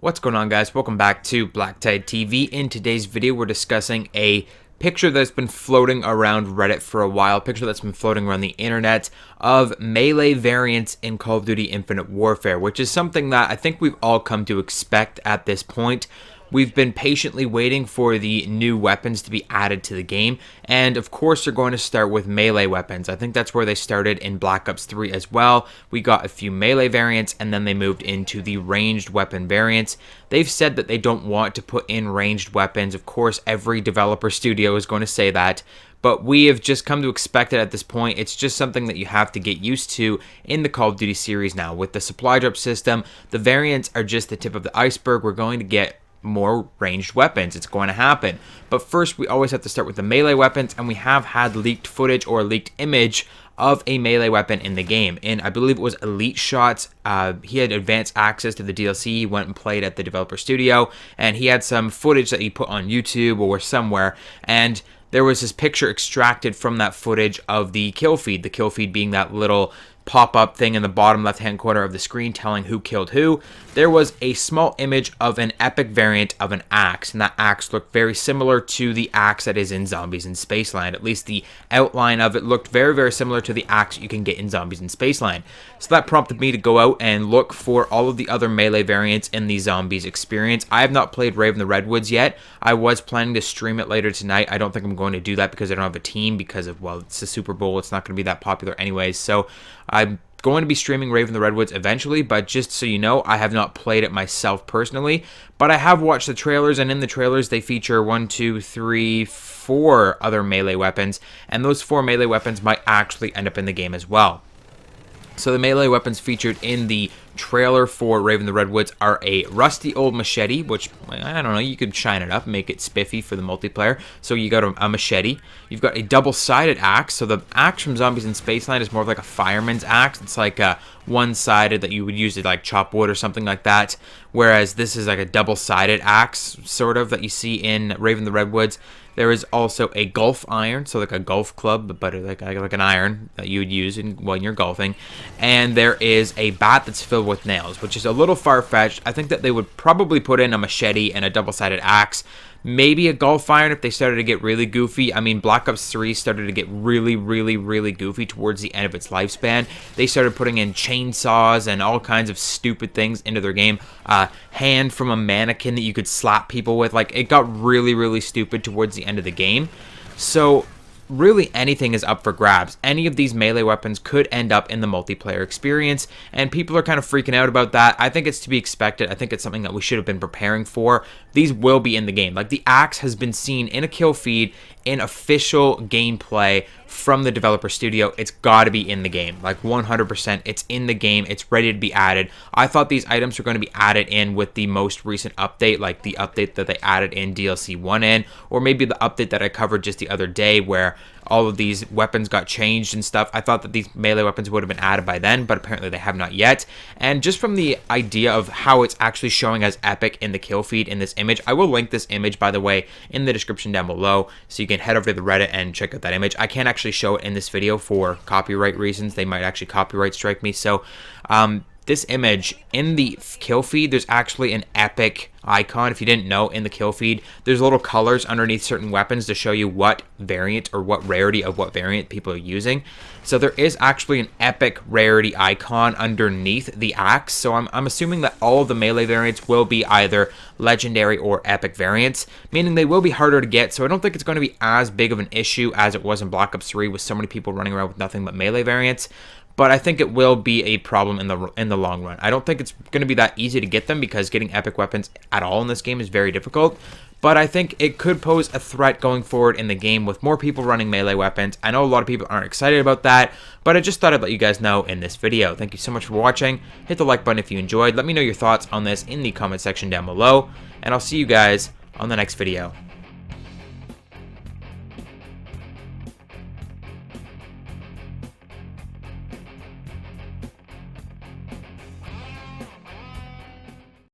What's going on, guys? Welcome back to BlackTideTV. In today's video, we're discussing a picture that's been floating around Reddit for a while, a picture that's been floating around the internet of melee variants in Call of Duty Infinite Warfare, which is something that I think we've all come to expect at this point. We've been patiently waiting for the new weapons to be added to the game, and of course they're going to start with melee weapons. I think that's where they started in Black Ops 3 as well. We got a few melee variants, and then they moved into the ranged weapon variants. They've said that they don't want to put in ranged weapons. Of course, every developer studio is going to say that, but we have just come to expect it at this point. It's just something that you have to get used to in the Call of Duty series now. With the supply drop system, the variants are just the tip of the iceberg. We're going to get more ranged weapons. It's going to happen. But first, we always have to start with the melee weapons, and we have had leaked footage or leaked image of a melee weapon in the game. And I believe it was Elite Shots. He had advanced access to the DLC. He went and played at the developer studio, and he had some footage that he put on YouTube or somewhere, and there was this picture extracted from that footage of the kill feed. The kill feed being that little pop-up thing in the bottom left-hand corner of the screen telling who killed who. There was a small image of an epic variant of an axe, and that axe looked very similar to the axe that is in Zombies in Spaceland. At least the outline of it looked very, very similar to the axe you can get in Zombies in Spaceland. So that prompted me to go out and look for all of the other melee variants in the Zombies experience. I have not played Raven the Redwoods yet. I was planning to stream it later tonight. I don't think I'm going to do that because I don't have a team because of, well, it's the Super Bowl. It's not going to be that popular anyways. So I'm going to be streaming Raven the Redwoods eventually, but just so you know, I have not played it myself personally, but I have watched the trailers, and in the trailers they feature 1, 2, 3, 4 other melee weapons, and those 4 melee weapons might actually end up in the game as well. So the melee weapons featured in the trailer for Raven the Redwoods are a rusty old machete, which, I don't know, you could shine it up and make it spiffy for the multiplayer. So you got a machete. You've got a double-sided axe. So the axe from Zombies in Spaceland is more of like a fireman's axe. It's like a one-sided that you would use to like chop wood or something like that. Whereas this is like a double-sided axe, sort of, that you see in Raven the Redwoods. There is also a golf iron, so like a golf club, but like an iron that you would use when you're golfing. And there is a bat that's filled with nails, which is a little far-fetched. I think that they would probably put in a machete and a double-sided axe. Maybe a golf iron if they started to get really goofy. I mean, Black Ops 3 started to get really, really, really goofy towards the end of its lifespan. They started putting in chainsaws and all kinds of stupid things into their game. Hand from a mannequin that you could slap people with. Like, it got really, really stupid towards the end of the game. So really anything is up for grabs. Any of these melee weapons could end up in the multiplayer experience, and people are kind of freaking out about that. I think it's to be expected. I think it's something that we should have been preparing for. These will be in the game. Like, the axe has been seen in a kill feed in official gameplay from the developer studio. It's got to be in the game. Like, 100%, it's in the game. It's ready to be added. I thought these items were going to be added in with the most recent update, like the update that they added in DLC 1 in, or maybe the update that I covered just the other day where all of these weapons got changed and stuff. I thought that these melee weapons would have been added by then, but apparently they have not yet. And just from the idea of how it's actually showing as epic in the kill feed in this image, I will link this image, by the way, in the description down below, so you can head over to the Reddit and check out that image. I can't actually show it in this video for copyright reasons. They might actually copyright strike me. So this image in the kill feed, there's actually an epic icon. If you didn't know, in the kill feed, there's little colors underneath certain weapons to show you what variant or what rarity of what variant people are using. So there is actually an epic rarity icon underneath the axe. So I'm assuming that all of the melee variants will be either legendary or epic variants, meaning they will be harder to get. So I don't think it's going to be as big of an issue as it was in Black Ops 3 with so many people running around with nothing but melee variants. But I think it will be a problem in the long run. I don't think it's going to be that easy to get them because getting epic weapons at all in this game is very difficult. But I think it could pose a threat going forward in the game with more people running melee weapons. I know a lot of people aren't excited about that, but I just thought I'd let you guys know in this video. Thank you so much for watching. Hit the like button if you enjoyed. Let me know your thoughts on this in the comment section down below, and I'll see you guys on the next video.